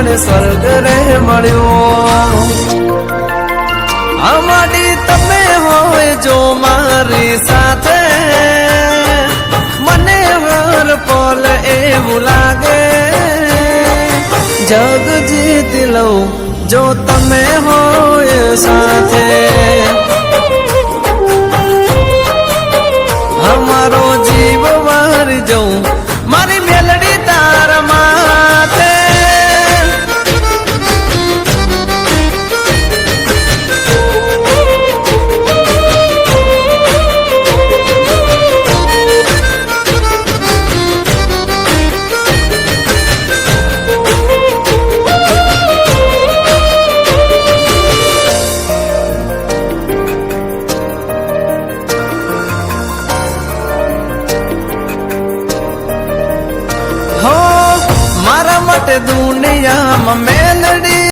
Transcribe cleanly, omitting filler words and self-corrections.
મને સ્વર્ગ રે મળ્યો અમારી તમે હોય જો મારી સાથે મને હર પલ એવું લાગે જગ જીતી લઉં જો તમે હોય સાથે અમારો જીવ વારી જઉં મારી મેલડી તાર માથે મારા માટે દુનિયામાં મેલડી